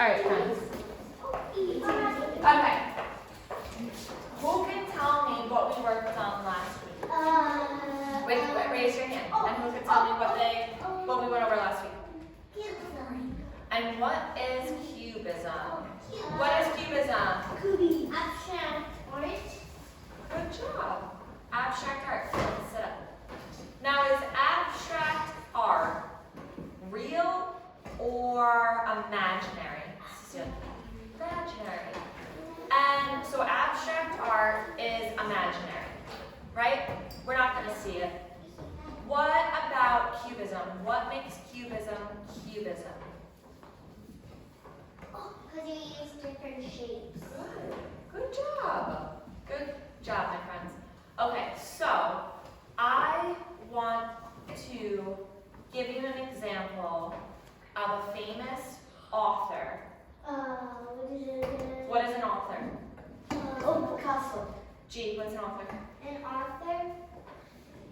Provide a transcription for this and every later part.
All right, friends. Okay. Who can tell me what we worked on last week? Raise your hand. And who can tell me what we went over last week? And what is cubism? What is cubism? Abstract art. Good job. Abstract art. Sit up. Now, is abstract art real or imaginary? Imaginary. And so abstract art is imaginary, right? We're not going to see it. What about cubism? What makes cubism cubism? Because you use different shapes. Good. Good job. Good job, my friends. Okay, so I want to give you an example of a famous author. What is it? What is an author? Picasso. G, what's an author? An author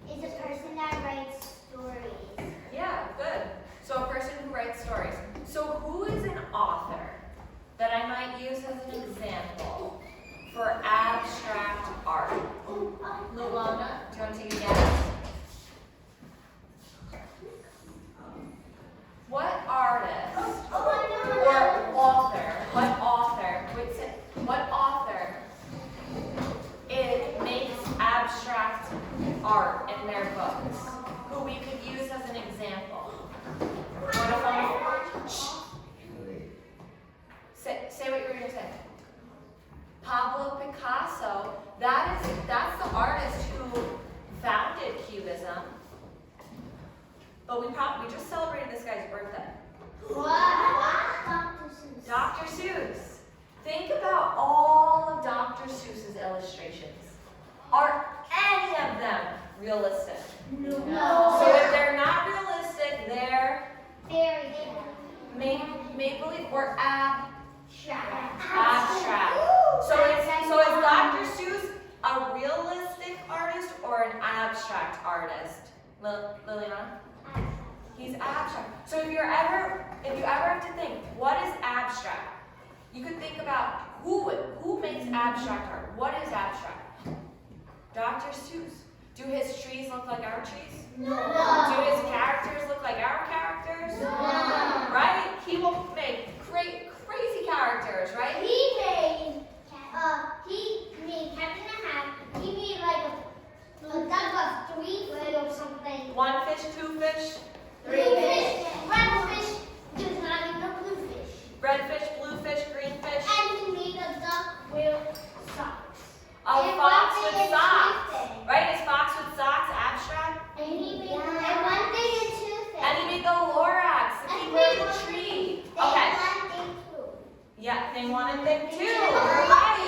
is a person that writes stories. Yeah, good. So a person who writes stories. So who is an author that I might use as an example for abstract art? Luana, do you want to take a guess? What artist or author, what author it makes abstract art in their books, who we could use as an example? What if say what you were going to say. Pablo Picasso, that's the artist who founded Cubism. But we just celebrated this guy's birthday. What? Dr. Seuss. Think about all of Dr. Seuss's illustrations. Are any of them realistic? No. So if they're not realistic, they're Very make believe or abstract. abstract. So is Dr. Seuss a realistic artist or an abstract artist? Liliana? He's abstract. So if you ever have to think, what is abstract? You could think about who makes abstract art. What is abstract? Dr. Seuss. Do his trees look like our trees? No. Do his characters look like our characters? No. Right? He will make crazy characters, right? He made Captain Ahab. He made like a duck of 3 feet or something. 1 fish, 2 fish, 3 fish. Red fish does not eat the blue fish. red fish, blue fish, green fish. And he made a duck with socks. A fox with socks. Right? Is fox with socks abstract? And he made and one thing and two things. And he made the Lorax, the keeper of the tree. Okay. Thing 2. Yeah, thing 1 and thing 2. Right. Right.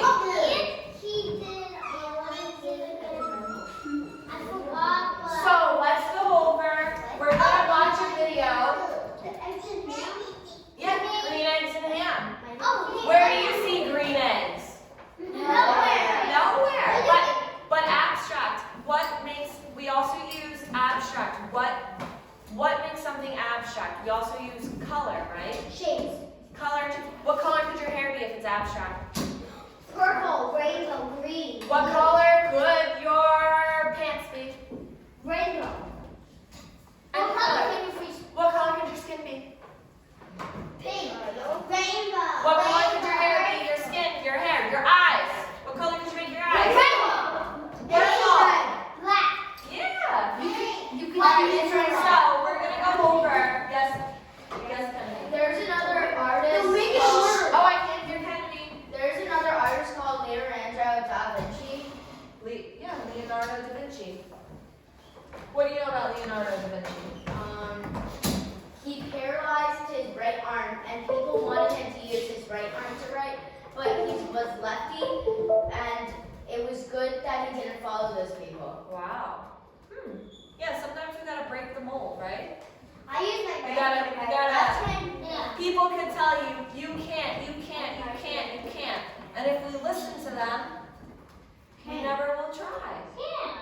He did. I forgot. So let's go over. We're gonna watch a video. Yeah, green eggs and ham. Where do you see green eggs? Nowhere. Nowhere. But abstract. We also use abstract. What makes something abstract? We also use color, right? Shapes. Color. What color could your hair be if it's abstract? Purple, rainbow, green. What color could your pants be? Rainbow. And What color can you freeze? What color could your skin be? Pink. Rainbow. What color could your hair be? Your skin, your hair, your eyes. What color could you make your eyes? Rainbow. Black. Yeah. You can So we're gonna go over. Yes. Yes, Kennedy. There's another artist. Oh, I can't. You're Kennedy. There's another artist called Leonardo da Vinci. Yeah, Leonardo da Vinci. What do you know about Leonardo da Vinci? He paralyzed his right arm, and people wanted him to use his right arm to write, but he was lefty, and it was good that he didn't follow those people. Wow. Yeah, sometimes we gotta break the mold, right? I use my You gotta. Yeah. People can tell you, you can't. And if we listen to them, we never will try. Yeah.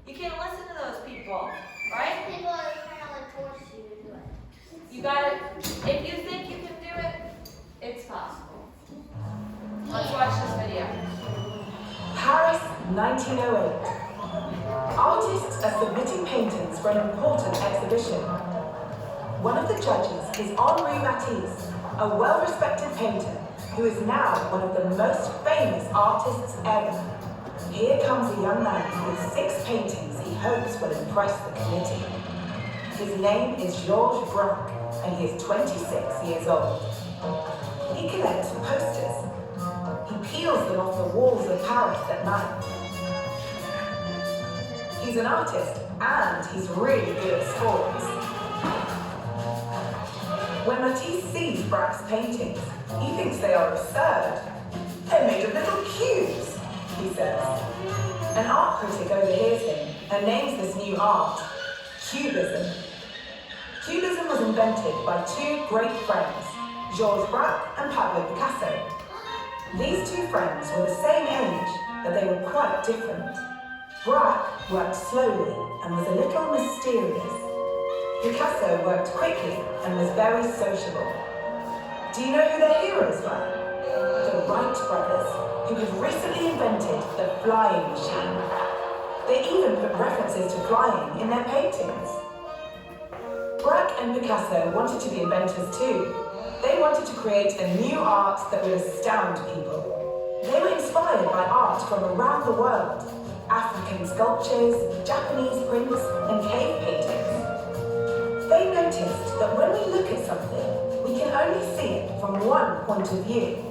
You can't listen to those people, right? People are trying to like force you to do it. You gotta, if you think you can do it, it's possible. 1908. Artists are submitting paintings for an important exhibition. One of the judges is Henri Matisse, a well-respected painter who is now one of the most famous artists ever. Here comes a young man with 6 paintings he hopes will impress the committee. His name is Georges Braque, and he is 26 years old. He collects posters. He peels them off the walls of Paris at night. He's an artist, and he's really good at sports. When Matisse sees Braque's paintings, he thinks they are absurd. They're made of little cubes, he says. An art critic overhears him and names this new art Cubism. Cubism was invented by 2 great friends, Georges Braque and Pablo Picasso. These 2 friends were the same age, but they were quite different. Braque worked slowly and was a little mysterious. Picasso worked quickly and was very sociable. Do you know who their heroes were? The Wright brothers, who had recently invented the flying machine. They even put references to flying in their paintings. Braque and Picasso wanted to be inventors too. They wanted to create a new art that would astound people. They were inspired by art from around the world: African sculptures, Japanese prints, and cave paintings. They noticed that when we look at something, we can only see it from one point of view.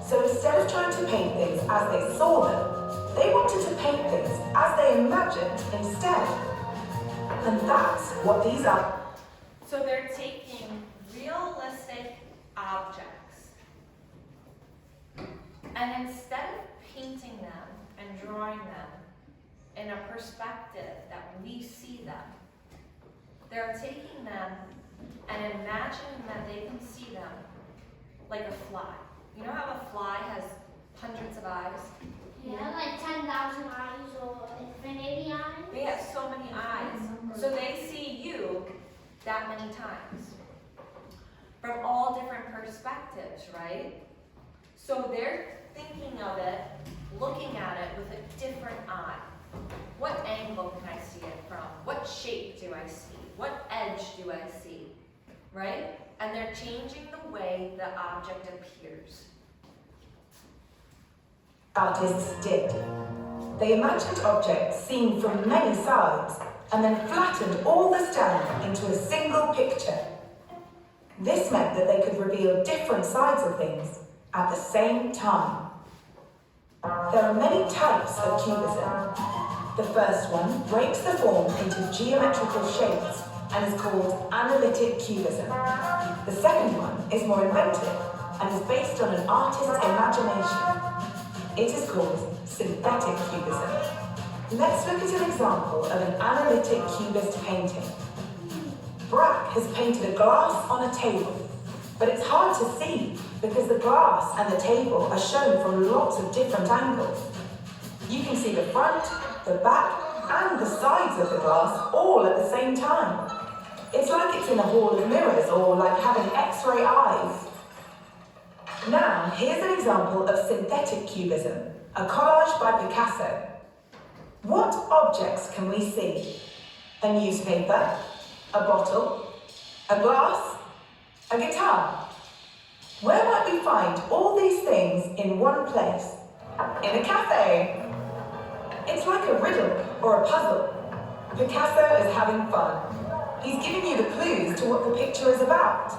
So instead of trying to paint things as they saw them, they wanted to paint things as they imagined instead. And that's what these are. So they're taking realistic objects, and instead of painting them and drawing them in a perspective that we see them, they're taking them and imagining that they can see them like a fly. You know how a fly has hundreds of eyes? Yeah, like 10,000 eyes or infinity eyes. They have so many eyes. So they see you that many times from all different perspectives, right? So they're thinking of it, looking at it with a different eye. What angle can I see it from? What shape do I see? What edge do I see? Right? And they're changing the way the object appears. Artists did. They imagined objects seen from many sides and then flattened all this down into a single picture. This meant that they could reveal different sides of things at the same time. There are many types of cubism. The first one breaks the form into geometrical shapes and is called analytic cubism. The second one is more inventive and is based on an artist's imagination. It is called synthetic cubism. Let's look at an example of an analytic cubist painting. Braque has painted a glass on a table, but it's hard to see because the glass and the table are shown from lots of different angles. You can see the front, the back, and the sides of the glass all at the same time. It's like it's in a hall of mirrors or like having X-ray eyes. Now, here's an example of synthetic cubism, a collage by Picasso. What objects can we see? A newspaper, a bottle, a glass, a guitar. Where might we find all these things in one place? In a cafe. It's like a riddle or a puzzle. Picasso is having fun. He's giving you the clues to what the picture is about.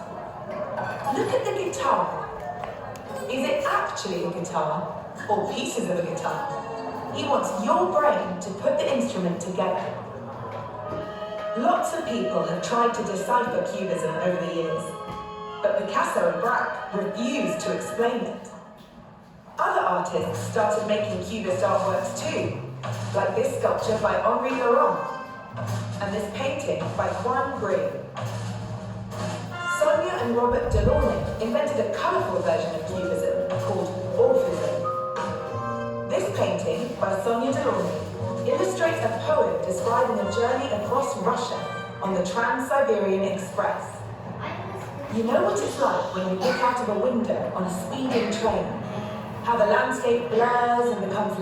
Look at the guitar. Is it actually a guitar or pieces of a guitar? He wants your brain to put the instrument together. Lots of people have tried to decipher cubism over the years, but Picasso and Braque refused to explain it. Other artists started making cubist artworks too, like this sculpture by Henri Laurent and this painting by Juan Gris. Sonia and Robert Delaunay invented a colourful version of cubism called Orphism. This painting by Sonia Delaunay illustrates a poem describing a journey across Russia on the Trans-Siberian Express. You know what it's like when you look out of a window on a speeding train? How the landscape blurs and becomes